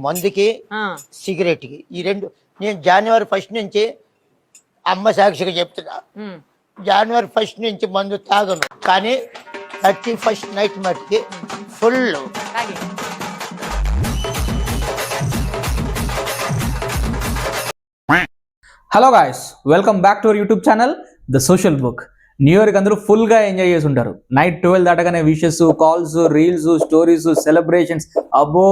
మందుకి సిగరెట్కి ఈ రెండు నేను జనవరి 1 నుంచి అమ్మ సాక్షిగా చెప్తున్నా. జనవరి 1 నుంచి మందు తాగను, కానీ 31 నైట్ మట్టికి full. Hello guys, welcome back to our YouTube channel the Social Book. New ఇయర్కి అందరూ ఫుల్గా ఎంజాయ్ చేసి ఉంటారు. నైట్ 12 దాటగానే wishes, calls, reels, stories, celebrations. అబ్బో,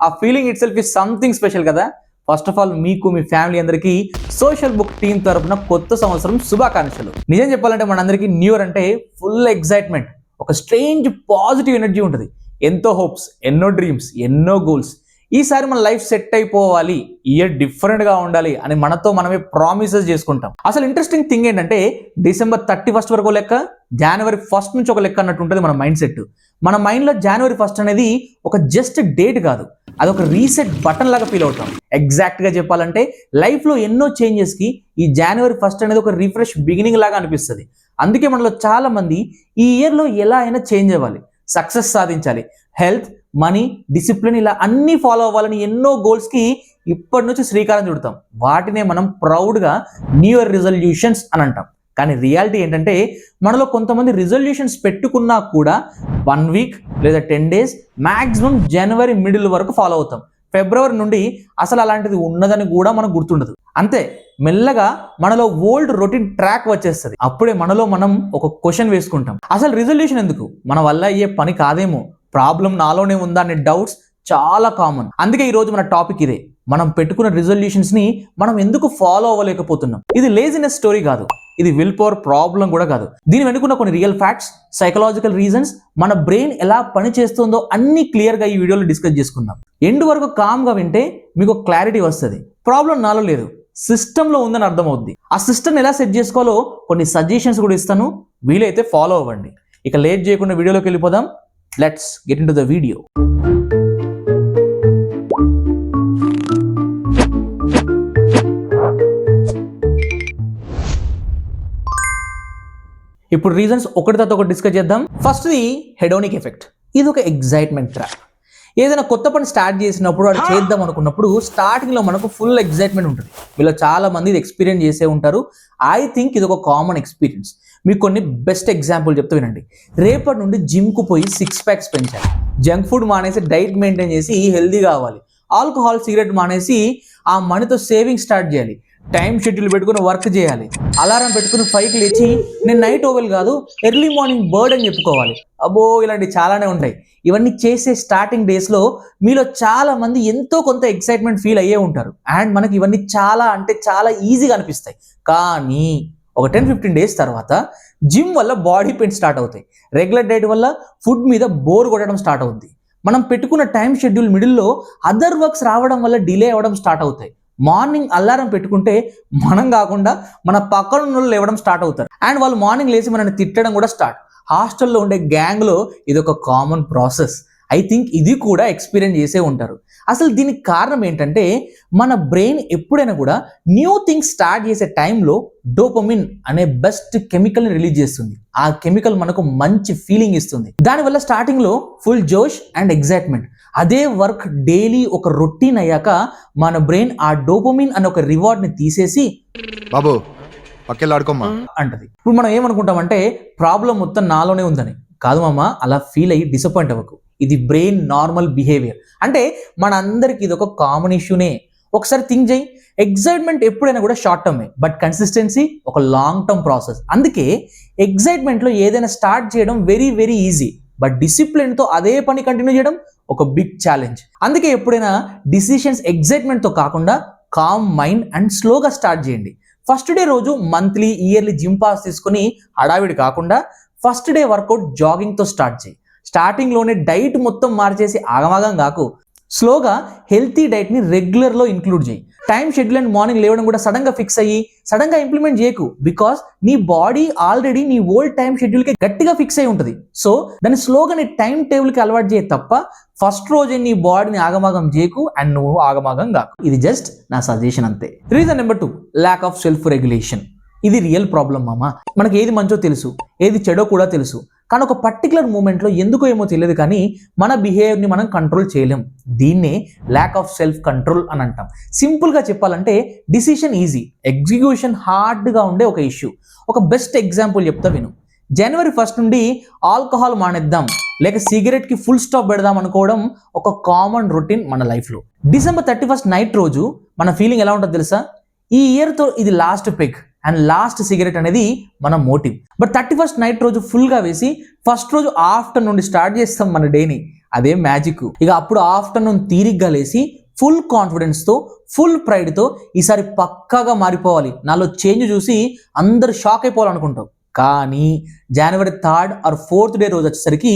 ఆ feeling itself is something special కదా. ఫస్ట్ ఆఫ్ ఆల్ మీకు మీ ఫ్యామిలీ అందరికీ సోషల్ బుక్ టీమ్ తరపున కొత్త సంవత్సరం శుభాకాంక్షలు. నిజం చెప్పాలంటే మనందరికీ న్యూ ఇయర్ అంటే ఫుల్ ఎక్సైట్మెంట్, ఒక స్ట్రేంజ్ పాజిటివ్ ఎనర్జీ ఉంటుంది. ఎంతో హోప్స్, ఎన్నో డ్రీమ్స్, ఎన్నో గోల్స్. ఈసారి మన లైఫ్ సెట్ అయిపోవాలి, ఇయర్ డిఫరెంట్గా ఉండాలి అని మనతో మనమే ప్రామిసెస్ చేసుకుంటాం. అసలు ఇంట్రెస్టింగ్ థింగ్ ఏంటంటే డిసెంబర్ 31 వరకు లెక్క, జనవరి 1 నుంచి ఒక లెక్క అన్నట్టు ఉంటుంది మన మైండ్ సెట్. మన మైండ్లో జనవరి 1 అనేది ఒక జస్ట్ డేట్ కాదు, అది ఒక రీసెట్ బటన్ లాగా ఫీల్ అవుతాం. ఎగ్జాక్ట్గా చెప్పాలంటే లైఫ్లో ఎన్నో చేంజెస్కి ఈ జనవరి 1 అనేది ఒక రిఫ్రెష్ బిగినింగ్ లాగా అనిపిస్తుంది. అందుకే మనలో చాలా మంది ఈ ఇయర్లో ఎలా అయినా చేంజ్ అవ్వాలి, సక్సెస్ సాధించాలి, హెల్త్, మనీ, డిసిప్లిన్ ఇలా అన్నీ ఫాలో అవ్వాలని ఎన్నో గోల్స్కి ఇప్పటి నుంచి శ్రీకారం చుడతాం. వాటినే మనం ప్రౌడ్గా న్యూ ఇయర్ రిజల్యూషన్స్ అని అంటాం. కానీ రియాలిటీ ఏంటంటే మనలో కొంతమంది రిజల్యూషన్స్ పెట్టుకున్నా కూడా 1 వీక్ లేదా 10 డేస్, మ్యాక్సిమం జనవరి మిడిల్ వరకు ఫాలో అవుతాం. ఫిబ్రవరి నుండి అసలు అలాంటిది ఉన్నదని కూడా మనకు గుర్తుండదు. అంతే, మెల్లగా మనలో ఓల్డ్ రొటీన్ ట్రాక్ వచ్చేస్తుంది. అప్పుడే మనలో మనం ఒక క్వశ్చన్ వేసుకుంటాం, అసలు రిజల్యూషన్ ఎందుకు, మన వల్ల అయ్యే పని కాదేమో, ప్రాబ్లం నాలోనే ఉందా అనే డౌట్స్ చాలా కామన్. అందుకే ఈరోజు మన టాపిక్ ఇదే, మనం పెట్టుకున్న రిజల్యూషన్స్ ని మనం ఎందుకు ఫాలో అవ్వలేకపోతున్నాం. ఇది లేజినెస్ స్టోరీ కాదు, ఇది విల్ పవర్ ప్రాబ్లం కూడా కాదు. దీని వెనుకున్న కొన్ని రియల్ ఫ్యాక్ట్స్, సైకలాజికల్ రీజన్స్, మన బ్రెయిన్ ఎలా పని చేస్తుందో అన్ని క్లియర్గా ఈ వీడియోలో డిస్కస్ చేసుకుందాం. ఎండ్ వరకు కామ్గా వింటే మీకు క్లారిటీ వస్తుంది. ప్రాబ్లం నాలో లేదు, సిస్టంలో ఉందని అర్థమవుద్ది. ఆ సిస్టమ్ ఎలా సెట్ చేసుకోవాలో కొన్ని సజెషన్స్ కూడా ఇస్తాను, వీలైతే ఫాలో అవ్వండి. ఇక లేట్ చేయకుండా వీడియోలోకి వెళ్ళిపోదాం. Let's get into the video. ఇప్పుడు రీజన్స్ ఒకటి తర్వాత ఒకటి డిస్కస్ చేద్దాం. ఫస్ట్ది హెడోనిక్ ఎఫెక్ట్. ఇది ఒక ఎగ్జైట్మెంట్ ట్రాప్. ఏదైనా కొత్త పని స్టార్ట్ చేసినప్పుడు అది చేద్దాం అనుకున్నప్పుడు స్టార్టింగ్లో మనకు ఫుల్ ఎగ్జైట్మెంట్ ఉంటుంది. వీళ్ళు చాలా మంది ఇది ఎక్స్పీరియన్స్ చేసే ఉంటారు. ఐ థింక్ ఇది ఒక కామన్ ఎక్స్పీరియన్స్. మీకు కొన్ని బెస్ట్ ఎగ్జాంపుల్ చెప్తూ వినండి. రేపటి నుండి జిమ్కు పోయి 6 ప్యాక్స్ పెంచాలి, జంక్ ఫుడ్ మానేసి డైట్ మెయింటైన్ చేసి హెల్దీ కావాలి, ఆల్కహాల్, సిగరెట్ మానేసి ఆ మనీతో సేవింగ్ స్టార్ట్ చేయాలి, టైం షెడ్యూల్ పెట్టుకుని వర్క్ చేయాలి, అలారం పెట్టుకుని 5కి లేచి నేను నైట్ ఓవెల్ కాదు ఎర్లీ మార్నింగ్ బర్డ్ అని చెప్పుకోవాలి. అబ్బో, ఇలాంటివి చాలానే ఉంటాయి. ఇవన్నీ చేసే స్టార్టింగ్ డేస్లో మీలో చాలా మంది ఎంతో కొంత ఎక్సైట్మెంట్ ఫీల్ అయ్యే ఉంటారు. అండ్ మనకి ఇవన్నీ చాలా అంటే చాలా ఈజీగా అనిపిస్తాయి. కానీ ఒక 10-15 డేస్ తర్వాత జిమ్ వల్ల బాడీ పెయిన్ స్టార్ట్ అవుతాయి, రెగ్యులర్ డైట్ వల్ల ఫుడ్ మీద బోర్ కొట్టడం స్టార్ట్ అవుద్ది, మనం పెట్టుకున్న టైం షెడ్యూల్ మిడిల్లో అదర్ వర్క్స్ రావడం వల్ల డిలే అవ్వడం స్టార్ట్ అవుతాయి, మార్నింగ్ అలారం పెట్టుకుంటే మనం కాకుండా మన పక్కన ఉన్న వాళ్ళు లేవడం స్టార్ట్ అవుతారు, అండ్ వాళ్ళు మార్నింగ్ లేచి మనల్ని తిట్టడం కూడా స్టార్ట్. హాస్టల్లో ఉండే గ్యాంగ్లో ఇది ఒక కామన్ ప్రాసెస్. ఐ థింక్ ఇది కూడా ఎక్స్పీరియన్స్ చేసే ఉంటారు. అసలు దీనికి కారణం ఏంటంటే మన బ్రెయిన్ ఎప్పుడైనా కూడా న్యూ థింగ్స్ స్టార్ట్ చేసే టైంలో డోపమిన్ అనే బెస్ట్ కెమికల్ని రిలీజ్ చేస్తుంది. ఆ కెమికల్ మనకు మంచి ఫీలింగ్ ఇస్తుంది. దానివల్ల స్టార్టింగ్లో ఫుల్ జోష్ అండ్ ఎగ్జైట్మెంట్. అదే వర్క్ డైలీ ఒక రొటీన్ అయ్యాక మన బ్రెయిన్ ఆ డోపమిన్ అనే ఒక రివార్డ్ని తీసేసి బాబు పక్కెళ్ళాడుకోమ్మా అంటది. ఇప్పుడు మనం ఏమనుకుంటామంటే ప్రాబ్లం మొత్తం నాలోనే ఉందని. కాదు మామ, అలా ఫీల్ అయ్యి డిసప్పాయింట్ అవ్వకు. ఇది బ్రెయిన్ నార్మల్ బిహేవియర్. అంటే మన అందరికి ఇది ఒక కామన్ ఇష్యూనే. ఒకసారి థింక్ చేయి, ఎగ్జైట్మెంట్ ఎప్పుడైనా కూడా షార్ట్ టర్మే, బట్ కన్సిస్టెన్సీ ఒక లాంగ్ టర్మ్ ప్రాసెస్. అందుకే ఎగ్జైట్మెంట్లో ఏదైనా స్టార్ట్ చేయడం వెరీ వెరీ ఈజీ, బట్ డిసిప్లిన్తో అదే పని కంటిన్యూ చేయడం ఒక బిగ్ ఛాలెంజ్. అందుకే ఎప్పుడైనా డిసిషన్స్ ఎగ్జైట్మెంట్తో కాకుండా కామ్ మైండ్ అండ్ స్లోగా స్టార్ట్ చేయండి. ఫస్ట్ డే రోజు మంత్లీ, ఇయర్లీ జిమ్ పాస్ తీసుకుని హడావిడి కాకుండా ఫస్ట్ డే వర్కౌట్ జాగింగ్తో స్టార్ట్ చేయి. స్టార్టింగ్లోనే డైట్ మొత్తం మార్చేసి ఆగమాగం కాకు. స్లోగా హెల్తీ డైట్ని రెగ్యులర్లో ఇంక్లూడ్ చేయి. టైం షెడ్యూల్ అండ్ మార్నింగ్ లేవడం కూడా సడన్గా ఫిక్స్ అయ్యి సడన్గా ఇంప్లిమెంట్ చేయకు. బికాస్ నీ బాడీ ఆల్రెడీ నీ ఓల్డ్ టైం షెడ్యూల్కి గట్టిగా ఫిక్స్ అయి ఉంటుంది. సో దాన్ని స్లోగా నీ టైం టేబుల్కి అలవాటు చేయ తప్ప ఫస్ట్ రోజే నీ బాడీని ఆగమాగం చేయకు అండ్ నువ్వు ఆగమాగం కాకు. ఇది జస్ట్ నా సజెషన్ అంతే. Reason number 2, lack of self regulation. ఇది రియల్ ప్రాబ్లం మామ. మనకి ఏది మంచో తెలుసు, ఏది చెడో కూడా తెలుసు, కానీ ఒక పర్టికులర్ మూమెంట్లో ఎందుకో ఏమో తెలియదు కానీ మన బిహేవియర్ని మనం కంట్రోల్ చేయలేం. దీన్నే ల్యాక్ ఆఫ్ సెల్ఫ్ కంట్రోల్ అని అంటాం. సింపుల్గా చెప్పాలంటే డిసిషన్ ఈజీ, ఎగ్జిక్యూషన్ హార్డ్గా ఉండే ఒక ఇష్యూ. ఒక బెస్ట్ ఎగ్జాంపుల్ చెప్తా విను. జనవరి 1 నుండి ఆల్కహాల్ మానేద్దాం లేక సిగరెట్కి ఫుల్ స్టాప్ పెడదాం అనుకోవడం ఒక కామన్ రొటీన్ మన లైఫ్లో. డిసెంబర్ 31 నైట్ రోజు మన ఫీలింగ్ ఎలా ఉంటుందో తెలుసా? ఈ ఇయర్తో ఇది last peg and last cigarette అనేది మన మోటివ్. బట్ 31 నైట్ రోజు ఫుల్గా వేసి ఫస్ట్ రోజు ఆఫ్టర్నూన్ నుండి స్టార్ట్ చేస్తాం మన డేని. అదే మ్యాజిక్. ఇక అప్పుడు ఆఫ్టర్నూన్ తీరిగ్గా లేసి ఫుల్ కాన్ఫిడెన్స్తో ఫుల్ ప్రైడ్తో ఈసారి పక్కాగా మారిపోవాలి, నాలో చేంజ్ చూసి అందరు షాక్ అయిపోవాలనుకుంటావు. కానీ జనవరి 3rd or 4th డే రోజు వచ్చేసరికి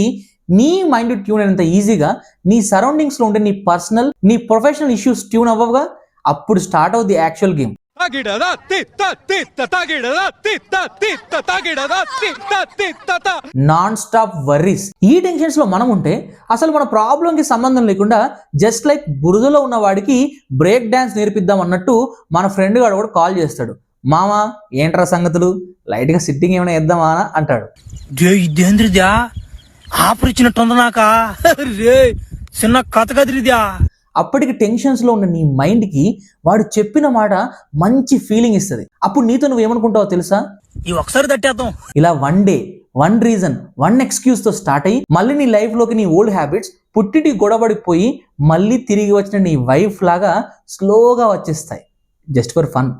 నీ మైండ్ ట్యూన్ అయినంత ఈజీగా నీ సరౌండింగ్స్లో ఉండే నీ పర్సనల్ నీ ప్రొఫెషనల్ ఇష్యూస్ ట్యూన్ అవ్వగా అప్పుడు స్టార్ట్ అవుతుంది actual game. Non stop worries. ఈ టెన్షన్స్ లో మనం ఉంటే అసలు మన ప్రాబ్లం కి సంబంధం లేకుండా జస్ట్ లైక్ బురదలో ఉన్న వాడికి బ్రేక్ డాన్స్ నేర్పిద్దాం అన్నట్టు మన ఫ్రెండ్ గాడు కూడా కాల్ చేస్తాడు. మామా ఏంట్రా సంగతులు, లైట్ గా సిట్టింగ్ ఏమైనా వేద్దామా అంటాడు. ఇదేంద్రిద్యా ఆఫర్ ఇచ్చినట్టుంది నాకా రే చిన్న కథ కదిరిద్యా. అప్పటికి టెన్షన్స్ లో ఉన్న నీ మైండ్ కి వాడు చెప్పిన మాట మంచి ఫీలింగ్ ఇస్తుంది. అప్పుడు నీతో నువ్వు ఏమనుకుంటావో తెలుసా? ఈ ఒకసారి తట్టేద్దాం. ఇలా one day one reason one excuse తో స్టార్ట్ అయ్యి మళ్ళీ నీ లైఫ్ లోకి నీ ఓల్డ్ హ్యాబిట్స్ పుట్టిటి గొడవడిపోయి మళ్ళీ తిరిగి వచ్చిన నీ వైఫ్ లాగా స్లోగా వచ్చేస్తాయి. Just for fun.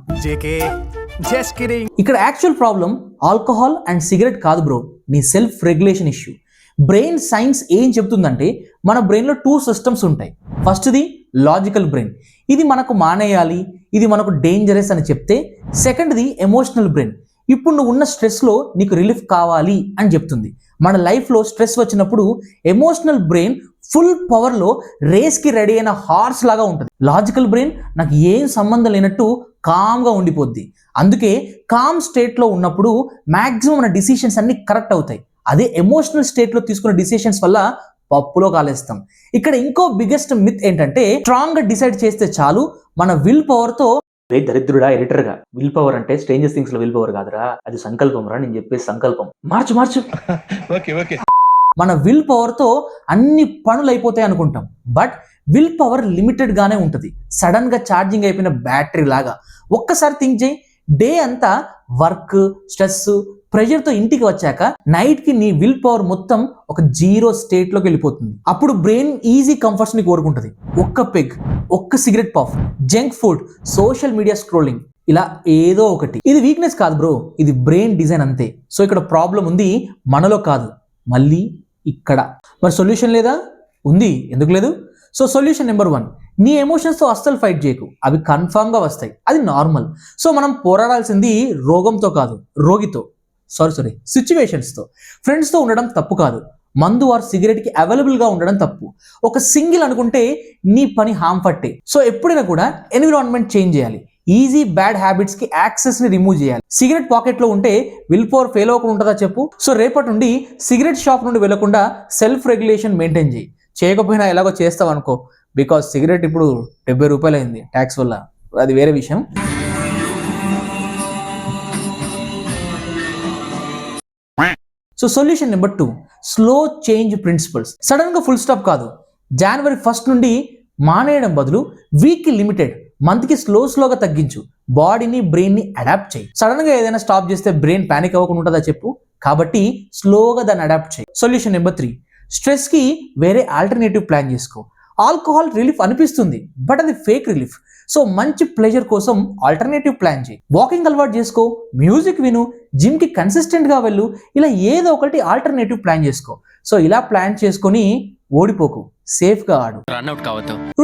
ఇక్కడ actual problem alcohol and cigarette కాదు బ్రో, నీ self regulation issue. Brain science ఏం చెప్తుందంటే మన బ్రెయిన్లో 2 సిస్టమ్స్ ఉంటాయి. ఫస్ట్ది లాజికల్ బ్రెయిన్, ఇది మనకు మానేయాలి, ఇది మనకు డేంజరస్ అని చెప్తే. సెకండ్ది ఎమోషనల్ బ్రెయిన్, ఇప్పుడు నువ్వు ఉన్న స్ట్రెస్లో నీకు రిలీఫ్ కావాలి అని చెప్తుంది. మన లైఫ్లో స్ట్రెస్ వచ్చినప్పుడు ఎమోషనల్ బ్రెయిన్ ఫుల్ పవర్లో రేస్కి రెడీ అయిన హార్స్ లాగా ఉంటుంది. లాజికల్ బ్రెయిన్ నాకు ఏం సంబంధం లేనట్టు కామ్గా ఉండిపోద్ది. అందుకే కామ్ స్టేట్లో ఉన్నప్పుడు మ్యాక్సిమం మన డిసిషన్స్ అన్ని కరెక్ట్ అవుతాయి. అదే ఎమోషనల్ స్టేట్లో తీసుకున్న డిసిషన్స్ వల్ల పప్పులో కాలేస్తాం. ఇక్కడ ఇంకో బిగ్గెస్ట్ మిత్ ఏంటంటే స్ట్రాంగ్ గా డిసైడ్ చేస్తే చాలు మన విల్ పవర్ తో. దరిద్రుడా ఎడిటర్ గా, విల్ పవర్ అంటే స్ట్రేంజర్ థింగ్స్ లో విల్ పవర్ కాదురా, అది సంకల్పం రా. నేను చెప్పే సంకల్పం మార్చు మన విల్ పవర్ తో అన్ని పనులు అయిపోతాయి అనుకుంటాం. బట్ విల్ పవర్ లిమిటెడ్ గానే ఉంటుంది. సడన్ గా ఛార్జింగ్ అయిపోయిన బ్యాటరీ లాగా. ఒక్కసారి థింక్ చేయి, డే అంతా వర్క్ స్ట్రెస్ ప్రెషర్తో ఇంటికి వచ్చాక నైట్ కి నీ విల్ పవర్ మొత్తం ఒక 0 స్టేట్ లోకి వెళ్ళిపోతుంది. అప్పుడు బ్రెయిన్ ఈజీ కంఫర్ట్స్ ని కోరుకుంటుంది. ఒక్క పెగ్, ఒక్క cigarette puff, junk food, social media scrolling, ఇలా ఏదో ఒకటి. ఇది వీక్నెస్ కాదు బ్రో, ఇది బ్రెయిన్ డిజైన్ అంతే. సో ఇక్కడ ప్రాబ్లం ఉంది మనలో కాదు, మళ్ళీ ఇక్కడ. మరి సొల్యూషన్ లేదా? ఉంది, ఎందుకు లేదు? సో సొల్యూషన్ నెంబర్ 1, నీ ఎమోషన్స్తో అస్సలు ఫైట్ చేయకు, అవి కన్ఫామ్గా వస్తాయి, అది నార్మల్. సో మనం పోరాడాల్సింది రోగంతో కాదు, రోగితో, సిచ్యువేషన్స్తో. ఫ్రెండ్స్తో ఉండడం తప్పు కాదు, మందు ఆర్ సిగరెట్కి అవైలబుల్గా ఉండడం తప్పు. ఒక సింగిల్ అనుకుంటే నీ పని హామ్ పట్టే. సో ఎప్పుడైనా కూడా ఎన్విరాన్మెంట్ చేంజ్ చేయాలి. ఈజీ బ్యాడ్ హ్యాబిట్స్ కి యాక్సెస్ ని రిమూవ్ చేయాలి. సిగరెట్ పాకెట్ లో ఉంటే విల్ పవర్ ఫెయిల్ అవ్వకుండా ఉంటుందా చెప్పు? సో రేపటి నుండి సిగరెట్ షాప్ నుండి వెళ్లకుండా సెల్ఫ్ రెగ్యులేషన్ మెయింటైన్ చేయి. చేయకపోయినా ఎలాగో చేస్తావు అనుకో, బికాస్ సిగరెట్ ఇప్పుడు 70 రూపాయలు అయింది ట్యాక్స్ వల్ల, అది వేరే విషయం. So solution number 2, slow change principles. Sudden గా ఫుల్ స్టాప్ కాదు. జనవరి 1 నుండి మానేయడం బదులు వీక్ లిమిటెడ్, మంత్ కి స్లోగా తగ్గించు. బాడీని బ్రెయిన్ ని అడాప్ట్ చేయి. సడన్ గా ఏదైనా స్టాప్ చేస్తే బ్రెయిన్ పానిక్ అవ్వకుండా ఉంటుందా చెప్పు? కాబట్టి స్లోగా దాన్ని అడాప్ట్ చేయి. సొల్యూషన్ నెంబర్ 3, స్ట్రెస్ కి వేరే ఆల్టర్నేటివ్ ప్లాన్ చేసుకో. ఆల్కహాల్ రిలీఫ్ అనిపిస్తుంది, బట్ అది ఫేక్ రిలీఫ్. సో మంచి ప్లెజర్ కోసం ఆల్టర్నేటివ్ ప్లాన్ చేయి. వాకింగ్ అలవాటు చేసుకో, మ్యూజిక్ విను, జిమ్ కి కన్సిస్టెంట్ గా వెళ్ళు. ఇలా ఏదో ఒకటి ఆల్టర్నేటివ్ ప్లాన్ చేసుకో. సో ఇలా ప్లాన్ చేసుకొని ఓడిపోకు, సేఫ్ గా ఆడు.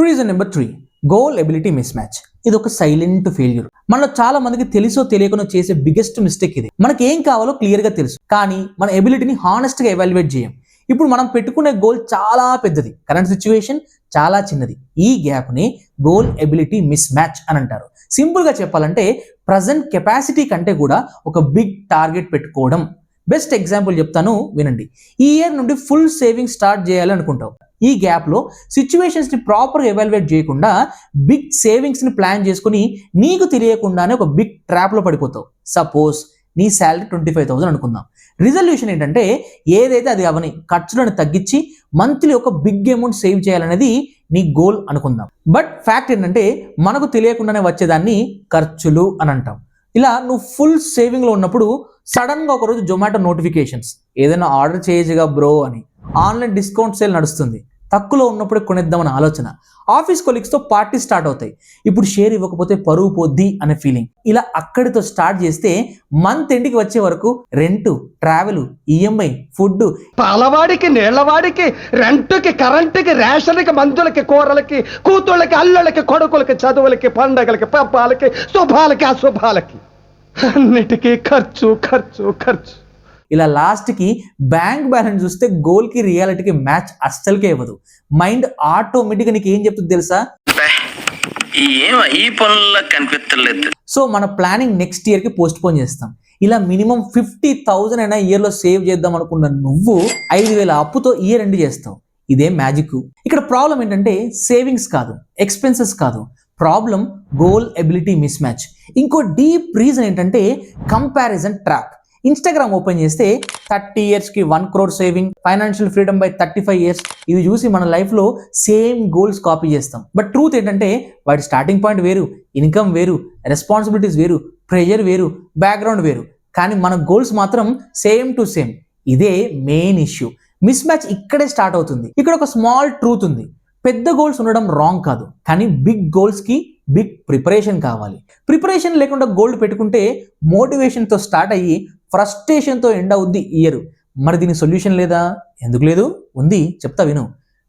Reason number 3, goal ability miss match. ఇది ఒక సైలెంట్ ఫెయిల్యూర్. మనలో చాలా మందికి తెలుసో తెలియకుండా చేసే బిగ్గెస్ట్ మిస్టేక్ ఇది. మనకి ఏం కావాలో క్లియర్ గా తెలుసు, కానీ మన ఎబిలిటీని హానెస్ట్ గా ఎవాల్యుయేట్ చేయం. ఇప్పుడు మనం పెట్టుకునే గోల్ చాలా పెద్దది, కరెంట్ సిచ్యువేషన్ చాలా చిన్నది. ఈ గ్యాప్ ని గోల్ ఎబిలిటీ మిస్ మ్యాచ్ అని అంటారు. సింపుల్ గా చెప్పాలంటే ప్రజెంట్ కెపాసిటీ కంటే కూడా ఒక బిగ్ టార్గెట్ పెట్టుకోవడం. బెస్ట్ ఎగ్జాంపుల్ చెప్తాను వినండి. ఈ ఇయర్ నుండి ఫుల్ సేవింగ్ స్టార్ట్ చేయాలి అనుకుంటావు. ఈ గ్యాప్ లో సిచ్యువేషన్స్ ని ప్రాపర్ గా ఎవాల్యుయేట్ చేయకుండా బిగ్ సేవింగ్స్ ని ప్లాన్ చేసుకుని నీకు తెలియకుండానే ఒక బిగ్ ట్రాప్ లో పడిపోతావు. సపోజ్ నీ శాలరీ 25,000 అనుకుందాం. రిజల్యూషన్ ఏంటంటే ఏదైతే అది అవని ఖర్చులను తగ్గించి మంత్లీ ఒక బిగ్ అమౌంట్ సేవ్ చేయాలనేది నీ గోల్ అనుకుందాం. బట్ ఫ్యాక్ట్ ఏంటంటే మనకు తెలియకుండానే వచ్చేదాన్ని ఖర్చులు అని అంటాం. ఇలా నువ్వు ఫుల్ సేవింగ్లో ఉన్నప్పుడు సడన్గా ఒకరోజు జొమాటో నోటిఫికేషన్స్ ఏదైనా ఆర్డర్ చేయొచ్చుగా బ్రో అని, ఆన్లైన్ డిస్కౌంట్ సేల్ నడుస్తుంది, తక్కువలో ఉన్నప్పుడే కొనేద్దామని ఆలోచన, ఆఫీస్ కొలీగ్స్తో పార్టీ స్టార్ట్ అవుతాయి, ఇప్పుడు షేర్ ఇవ్వకపోతే పరువు పోద్ది అనే ఫీలింగ్. ఇలా అక్కడితో స్టార్ట్ చేస్తే మంత్ ఎండ్కి వచ్చే వరకు రెంట్, ట్రావెల్, ఈఎంఐ, ఫుడ్, పాలవాడికి, నీళ్లవాడికి, రెంట్కి, కరెంటుకి, రేషన్కి, మందులకి, కూరలకి, కూతుళ్ళకి, అల్లుళ్ళకి, కొడుకులకి, చదువులకి, పండగలకి, పబ్బాలకి, శుభాలకి, అశుభాలకి, అన్నిటికీ ఖర్చు ఖర్చు ఖర్చు. ఇలా లాస్ట్కి బ్యాంక్ బ్యాలెన్స్ చూస్తే గోల్కి రియాలిటీకి మ్యాచ్ అస్సలకే ఇవ్వదు. మైండ్ ఆటోమేటిక్గా నీకు ఏం చెప్తుంది తెలుసా? ఈ పనుల్లో కనిపించలేదు. సో మన ప్లానింగ్ నెక్స్ట్ ఇయర్కి పోస్ట్ పోన్ చేస్తాం. ఇలా మినిమం 50,000 అయినా ఇయర్లో సేవ్ చేద్దాం అనుకున్న నువ్వు 5,000 అప్పుతో ఇయర్ ఎండ్ చేస్తావు. ఇదే మ్యాజిక్. ఇక్కడ ప్రాబ్లం ఏంటంటే సేవింగ్స్ కాదు, ఎక్స్పెన్సెస్ కాదు, problem goal ability miss match. ఇంకో డీప్ రీజన్ ఏంటంటే కంపారిజన్ ట్రాప్. ఇన్స్టాగ్రామ్ ఓపెన్ చేస్తే 30 yearsకి 1 crore saving, financial freedom by 35 years, ఇవి చూసి మన లైఫ్లో సేమ్ గోల్స్ కాపీ చేస్తాం. బట్ ట్రూత్ ఏంటంటే వాటి స్టార్టింగ్ పాయింట్ వేరు, ఇన్కమ్ వేరు, రెస్పాన్సిబిలిటీస్ వేరు, ప్రెషర్ వేరు, బ్యాక్గ్రౌండ్ వేరు, కానీ మన గోల్స్ మాత్రం సేమ్ టు సేమ్. ఇదే మెయిన్ ఇష్యూ. మిస్ మ్యాచ్ ఇక్కడే స్టార్ట్ అవుతుంది. ఇక్కడ ఒక స్మాల్ ట్రూత్ ఉంది. పెద్ద గోల్స్ ఉండడం రాంగ్ కాదు, కానీ బిగ్ గోల్స్కి బిగ్ ప్రిపరేషన్ కావాలి. ప్రిపరేషన్ లేకుండా గోల్ పెట్టుకుంటే మోటివేషన్తో స్టార్ట్ అయ్యి ఫ్రస్ట్రేషన్తో ఎండ్ అవుద్ది ఇయర్. మరి దీని సొల్యూషన్ లేదా? ఎందుకు లేదు, ఉంది, చెప్తా విను.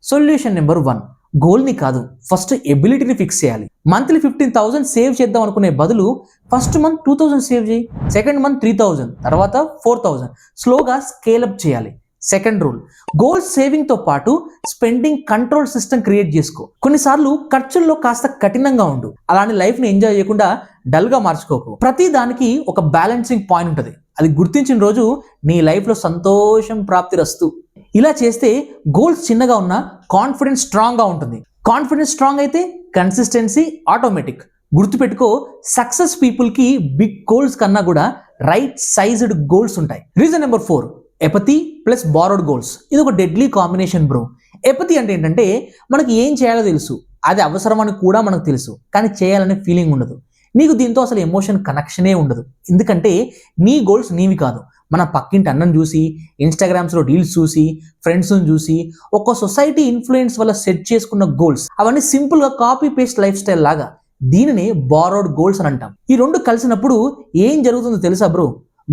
సొల్యూషన్ నెంబర్ 1, గోల్ని కాదు, ఫస్ట్ ఎబిలిటీని ఫిక్స్ చేయాలి. మంత్లీ 15,000 సేవ్ చేద్దాం అనుకునే బదులు ఫస్ట్ మంత్ 2,000 సేవ్ చేయి, సెకండ్ మంత్ 3,000, తర్వాత 4,000, స్లోగా స్కేలప్ చేయాలి. సెకండ్ రూల్, గోల్ సేవింగ్తో పాటు స్పెండింగ్ కంట్రోల్ సిస్టమ్ క్రియేట్ చేసుకో. కొన్నిసార్లు ఖర్చుల్లో కాస్త కఠినంగా ఉండు, అలాంటి లైఫ్ని ఎంజాయ్ చేయకుండా డల్గా మార్చుకోకు. ప్రతి దానికి ఒక బ్యాలెన్సింగ్ పాయింట్ ఉంటుంది. అది గుర్తించిన రోజు నీ లైఫ్లో సంతోషం ప్రాప్తి రస్తు. ఇలా చేస్తే గోల్స్ చిన్నగా ఉన్నా కాన్ఫిడెన్స్ స్ట్రాంగ్గా ఉంటుంది. కాన్ఫిడెన్స్ స్ట్రాంగ్ అయితే కన్సిస్టెన్సీ ఆటోమేటిక్. గుర్తుపెట్టుకో, సక్సెస్ పీపుల్కి బిగ్ గోల్స్ కన్నా కూడా రైట్ సైజ్డ్ గోల్స్ ఉంటాయి. Reason number 4, ఎపతి plus borrowed goals. ఇది ఒక డెడ్లీ కాంబినేషన్ బ్రో. ఎపతి అంటే ఏంటంటే మనకి ఏం చేయాలో తెలుసు, అది అవసరమని కూడా మనకు తెలుసు, కానీ చేయాలనే ఫీలింగ్ ఉండదు. నీకు దీంతో అసలు ఎమోషన్ కనెక్షనే ఉండదు. ఎందుకంటే నీ గోల్స్ నీవి కాదు. మన పక్కింటి అన్నం చూసి, ఇన్స్టాగ్రామ్స్లో రీల్స్ చూసి, ఫ్రెండ్స్ని చూసి, ఒక సొసైటీ ఇన్ఫ్లుయెన్స్ వల్ల సెట్ చేసుకున్న గోల్స్, అవన్నీ సింపుల్గా కాపీ పేస్ట్ లైఫ్ స్టైల్ లాగా. దీనినే బారోడ్ గోల్స్ అని అంటాం. ఈ రెండు కలిసినప్పుడు ఏం జరుగుతుందో తెలుసా బ్రో?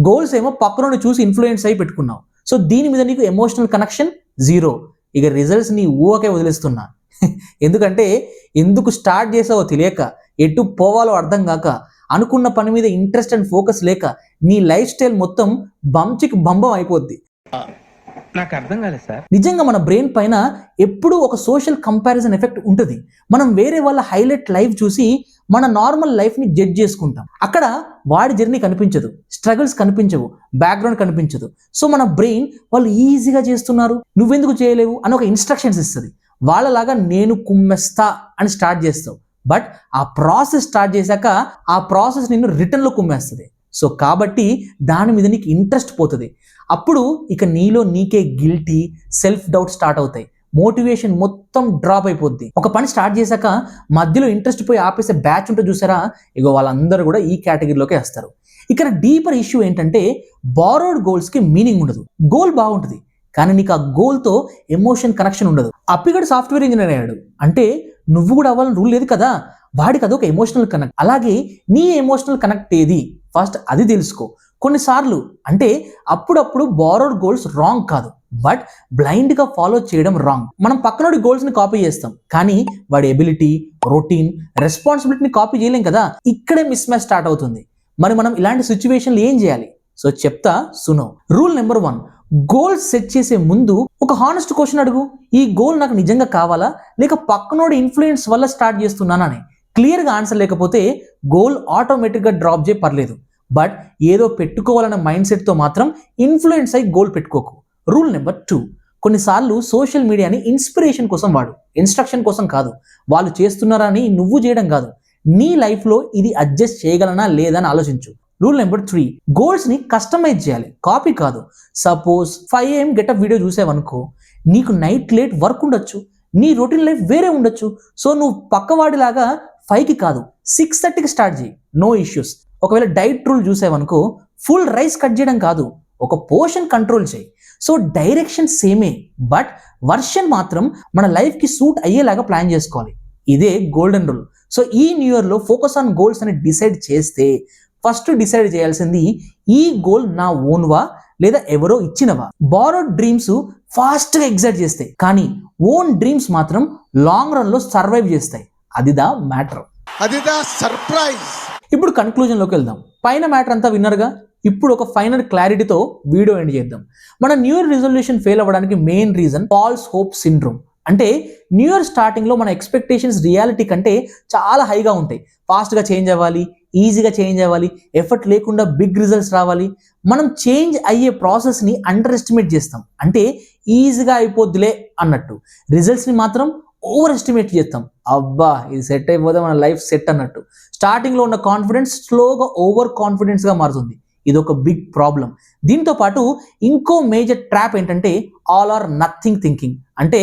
గోల్స్ ఏమో పక్కన చూసి ఇన్ఫ్లుయెన్స్ అయి పెట్టుకున్నావు. సో దీని మీద నీకు ఎమోషనల్ కనెక్షన్ జీరో. ఇక రిజల్ట్స్ నీ ఊహకే వదిలేస్తున్నా. ఎందుకంటే ఎందుకు స్టార్ట్ చేసావో తెలియక, ఎటు పోవాలో అర్థం కాక, అనుకున్న పని మీద ఇంట్రెస్ట్ అండ్ ఫోకస్ లేక నీ లైఫ్ స్టైల్ మొత్తం బంచికి బంబం అయిపోద్ది. నాకు అర్థం కాలేదు సార్. నిజంగా మన బ్రెయిన్ పైన ఎప్పుడూ ఒక సోషల్ కంపారిజన్ ఎఫెక్ట్ ఉంటుంది. మనం వేరే వాళ్ళ హైలైట్ లైఫ్ చూసి మన నార్మల్ లైఫ్ని జడ్జ్ చేసుకుంటాం. అక్కడ వాడి జర్నీ కనిపించదు, స్ట్రగుల్స్ కనిపించవు, బ్యాక్గ్రౌండ్ కనిపించదు. సో మన బ్రెయిన్ వాళ్ళు ఈజీగా చేస్తున్నారు, నువ్వెందుకు చేయలేవు అని ఒక ఇన్స్ట్రక్షన్స్ ఇస్తుంది. వాళ్ళలాగా నేను కుమ్మేస్తా అని స్టార్ట్ చేస్తావు. బట్ ఆ ప్రాసెస్ స్టార్ట్ చేశాక ఆ ప్రాసెస్ నిన్ను రిటర్న్లో కుమ్మేస్తుంది. సో కాబట్టి దాని మీద నీకు ఇంట్రెస్ట్ పోతుంది. అప్పుడు ఇక నీలో నీకే గిల్టీ, సెల్ఫ్ డౌట్ స్టార్ట్ అవుతాయి. మోటివేషన్ మొత్తం డ్రాప్ అయిపోద్ది. ఒక పని స్టార్ట్ చేశాక మధ్యలో ఇంట్రెస్ట్ పోయి ఆపేసే బ్యాచ్ ఉంటే చూసారా, ఇగో వాళ్ళందరూ కూడా ఈ కేటగిరీలోకి వస్తారు. ఇక్కడ డీపర్ ఇష్యూ ఏంటంటే బారోడ్ గోల్స్కి మీనింగ్ ఉండదు. గోల్ బాగుంటుంది, కానీ నీకు ఆ గోల్తో ఎమోషన్ కనెక్షన్ ఉండదు. అప్పిగడు సాఫ్ట్వేర్ ఇంజనీర్ అయ్యాడు అంటే నువ్వు కూడా అవ్వాలని రూల్ లేదు కదా. వాడికి అదొక ఎమోషనల్ కనెక్ట్. అలాగే నీ ఎమోషనల్ కనెక్ట్ ఏది ఫస్ట్ అది తెలుసుకో. కొన్నిసార్లు అంటే అప్పుడప్పుడు బారోడ్ గోల్స్ రాంగ్ కాదు, బట్ బ్లైండ్గా ఫాలో చేయడం రాంగ్. మనం పక్కనోడి గోల్స్ని కాపీ చేస్తాం, కానీ వాడి ఎబిలిటీ, రొటీన్, రెస్పాన్సిబిలిటీని కాపీ చేయలేం కదా. ఇక్కడే మిస్ మ్యాచ్ స్టార్ట్ అవుతుంది. మరి మనం ఇలాంటి సిచ్యువేషన్లు ఏం చేయాలి? సో చెప్తా సునో. రూల్ నెంబర్ 1, గోల్ సెట్ చేసే ముందు ఒక హానెస్ట్ క్వశ్చన్ అడుగు. ఈ గోల్ నాకు నిజంగా కావాలా, లేక పక్కనోడి ఇన్ఫ్లుయెన్స్ వల్ల స్టార్ట్ చేస్తున్నానని. క్లియర్గా ఆన్సర్ లేకపోతే గోల్ ఆటోమేటిక్గా డ్రాప్ చేయ పర్లేదు. బట్ ఏదో పెట్టుకోవాలన్న మైండ్ సెట్తో మాత్రం ఇన్ఫ్లుయెన్స్ అయి గోల్ పెట్టుకోకు. రూల్ నెంబర్ 2, కొన్నిసార్లు సోషల్ మీడియాని ఇన్స్పిరేషన్ కోసం వాడు, ఇన్స్ట్రక్షన్ కోసం కాదు. వాళ్ళు చేస్తున్నారని నువ్వు చేయడం కాదు, నీ లైఫ్లో ఇది అడ్జస్ట్ చేయగలనా లేదా అని ఆలోచించు. రూల్ నెంబర్ 3, గోల్స్ ని కస్టమైజ్ చేయాలి, కాపీ కాదు. సపోజ్ 5 AM గెటప్ వీడియో చూసావనుకో, నీకు నైట్ లేట్ వర్క్ ఉండొచ్చు, నీ రొటీన్ లైఫ్ వేరే ఉండొచ్చు. సో నువ్వు పక్కవాడిలాగా 5కి కాదు 6:30కి స్టార్ట్ చేయి, నో ఇష్యూస్. ఒకవేళ డైట్ రూల్ చూసావనుకో, ఫుల్ రైస్ కట్ చేయడం కాదు, ఒక పోర్షన్ కంట్రోల్ చేయి. సో డైరెక్షన్ సేమే, బట్ వర్షన్ మాత్రం మన లైఫ్కి సూట్ అయ్యేలాగా ప్లాన్ చేసుకోవాలి. ఇదే గోల్డెన్ రూల్. సో ఈ న్యూ ఇయర్లో ఫోకస్ ఆన్ గోల్స్ అని డిసైడ్ చేస్తే ఫస్ట్ డిసైడ్ చేయాల్సింది, ఈ గోల్ నా ఓన్వా లేదా ఎవరో ఇచ్చినవా. బారోడ్ డ్రీమ్స్ ఫాస్ట్గా ఎగ్జైట్ చేస్తాయి, కానీ ఓన్ డ్రీమ్స్ మాత్రం లాంగ్ రన్లో సర్వైవ్ చేస్తాయి. అదిదా మ్యాటర్. ఇప్పుడు కన్క్లూజన్లోకి వెళ్దాం. పైన మ్యాటర్ అంతా విన్నర్గా, ఇప్పుడు ఒక ఫైనల్ క్లారిటీతో వీడియో ఎండ్ చేద్దాం. మన న్యూ ఇయర్ రిజల్యూషన్ ఫెయిల్ అవ్వడానికి main reason falls hope syndrome. అంటే న్యూ ఇయర్ స్టార్టింగ్లో మన ఎక్స్పెక్టేషన్స్ రియాలిటీ కంటే చాలా హైగా ఉంటాయి. ఫాస్ట్గా చేంజ్ అవ్వాలి, ఈజీగా చేంజ్ అవ్వాలి, ఎఫర్ట్ లేకుండా బిగ్ రిజల్ట్స్ రావాలి. మనం చేంజ్ అయ్యే ప్రాసెస్ని అండర్ ఎస్టిమేట్ చేస్తాం. అంటే ఈజీగా అయిపోద్దిలే అన్నట్టు. రిజల్ట్స్ని మాత్రం ఓవర్ ఎస్టిమేట్ చేస్తాం. అబ్బా ఇది సెట్ అయిపోతే మన లైఫ్ సెట్ అన్నట్టు. స్టార్టింగ్లో ఉన్న కాన్ఫిడెన్స్ స్లోగా ఓవర్ కాన్ఫిడెన్స్గా మారుతుంది. ఇది ఒక బిగ్ ప్రాబ్లం. దీంతో పాటు ఇంకో మేజర్ ట్రాప్ ఏంటంటే ఆల్ ఆర్ నథింగ్ థింకింగ్. అంటే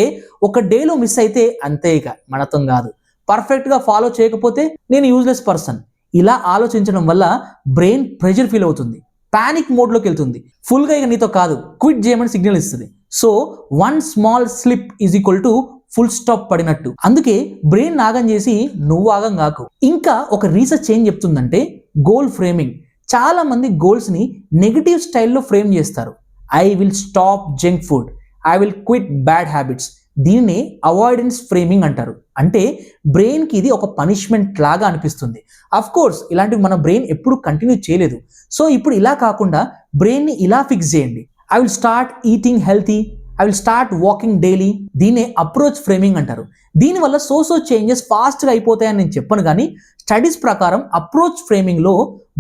ఒక డేలో మిస్ అయితే అంతే, ఇక మనతో కాదు. పర్ఫెక్ట్గా ఫాలో చేయకపోతే నేను యూజ్లెస్ పర్సన్. ఇలా ఆలోచించడం వల్ల బ్రెయిన్ ప్రెషర్ ఫీల్ అవుతుంది, పానిక్ మోడ్లోకి వెళ్తుంది. ఫుల్గా ఇక నీతో కాదు క్విట్ చేయమని సిగ్నల్ ఇస్తుంది. So 1 small slip is equal to full stop పడినట్టు. అందుకే బ్రెయిన్ ఆగం చేసి నువ్వు ఆగం కాకు. ఇంకా ఒక రీసెర్చ్ ఏం చెప్తుందంటే గోల్ ఫ్రేమింగ్. చాలా మంది గోల్స్ ని నెగిటివ్ స్టైల్లో ఫ్రేమ్ చేస్తారు. I will stop junk food, I will quit bad habits. దీన్ని అవాయిడెన్స్ ఫ్రేమింగ్ అంటారు. అంటే బ్రెయిన్కి ఇది ఒక పనిష్మెంట్ లాగా అనిపిస్తుంది. అఫ్ కోర్స్ ఇలాంటివి మన బ్రెయిన్ ఎప్పుడు కంటిన్యూ చేయలేదు. సో ఇప్పుడు ఇలా కాకుండా బ్రెయిన్ని ఇలా ఫిక్స్ చేయండి. I will start eating healthy, I will start walking daily. దీన్నే అప్రోచ్ ఫ్రేమింగ్ అంటారు. దీనివల్ల సో చేంజెస్ ఫాస్ట్గా అయిపోతాయని నేను చెప్పను, కానీ స్టడీస్ ప్రకారం అప్రోచ్ ఫ్రేమింగ్లో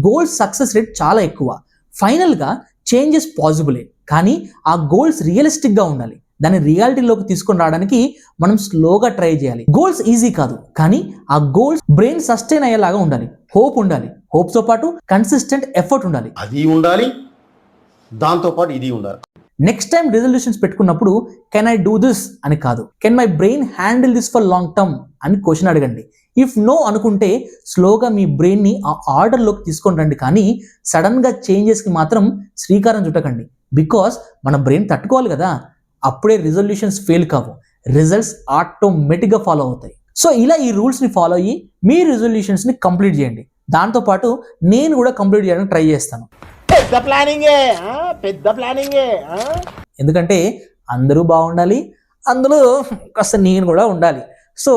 గోల్స్ సక్సెస్ రేట్ చాలా ఎక్కువ. ఫైనల్గా చేంజెస్ పాసిబులే, కానీ ఆ గోల్స్ రియలిస్టిక్గా ఉండాలి. దాన్ని రియాలిటీలోకి తీసుకొని రావడానికి మనం స్లోగా ట్రై చేయాలి. గోల్స్ ఈజీ కాదు, కానీ ఆ గోల్స్ బ్రెయిన్ సస్టైన్ అయ్యేలాగా ఉండాలి. హోప్ ఉండాలి, హోప్తో పాటు కన్సిస్టెంట్ ఎఫర్ట్ ఉండాలి. అది ఉండాలి, దాంతోపాటు ఇది ఉండాలి. నెక్స్ట్ టైం రిజల్యూషన్స్ పెట్టుకున్నప్పుడు కెన్ ఐ డూ దిస్ అని కాదు, can my brain handle this for long term అని క్వశ్చన్ అడగండి. ఇఫ్ నో అనుకుంటే స్లోగా మీ బ్రెయిన్ని ఆ ఆర్డర్లోకి తీసుకొని రండి, కానీ సడన్గా చేంజెస్కి మాత్రం శ్రీకారం చుట్టకండి. బికాస్ మన బ్రెయిన్ తట్టుకోవాలి కదా. అప్పుడే రిజల్యూషన్స్ ఫెయిల్ కావు, రిజల్ట్స్ ఆటోమేటిక్గా ఫాలో అవుతాయి. సో ఇలా ఈ రూల్స్ని ఫాలో అయ్యి మీ రిజల్యూషన్స్ని కంప్లీట్ చేయండి. దాంతోపాటు నేను కూడా కంప్లీట్ చేయడానికి ట్రై చేస్తాను. పెద్ద ప్లానింగే. ఎందుకంటే అందరూ బాగుండాలి, అందులో కాస్త నేను కూడా ఉండాలి. సో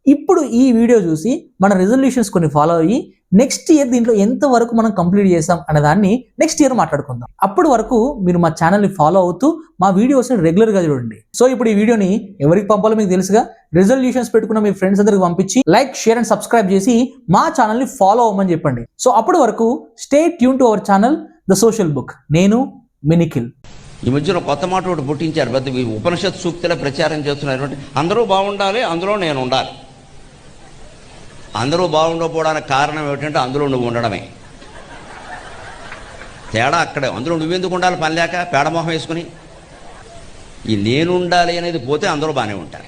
ఇప్పుడు ఈ వీడియో చూసి మన రిజల్యూషన్స్ కొన్ని ఫాలో అయ్యి నెక్స్ట్ ఇయర్ దీంట్లో ఎంతవరకు మనం కంప్లీట్ చేసాం అనే దాన్ని నెక్స్ట్ ఇయర్ మాట్లాడుకుందాం. అప్పటి వరకు మీరు మా ఛానల్ని ఫాలో అవుతూ మా వీడియోస్ని రెగ్యులర్గా చూడండి. సో ఇప్పుడు ఈ వీడియోని ఎవరికి పంపాలో మీకు తెలుసుగా. రిజల్యూషన్స్ పెట్టుకున్న మీ ఫ్రెండ్స్ అందరికి పంపించి లైక్, షేర్ అండ్ సబ్స్క్రైబ్ చేసి మా ఛానల్ని ఫాలో అవ్వమని చెప్పండి. సో అప్పటి వరకు stay tune to our channel the Social book. నేను మీ నిఖిల్. ఈ మధ్యన కొత్త మాట ఒకటి పుట్టించారు, పెద్ద ఉపనిషత్ సూక్తిలో ప్రచారం చేస్తున్నారు. అందరూ బాగుండాలి, అందులో నేను ఉండాలి. అందరూ బాగుండకపోవడానికి కారణం ఏమిటంటే అందులో నువ్వు ఉండడమే. తేడా అక్కడే. అందులో నువ్వెందుకు ఉండాలి పని లేక పేడమోహం వేసుకుని? ఈ నేను ఉండాలి అనేది పోతే అందరూ బాగానే ఉంటారు.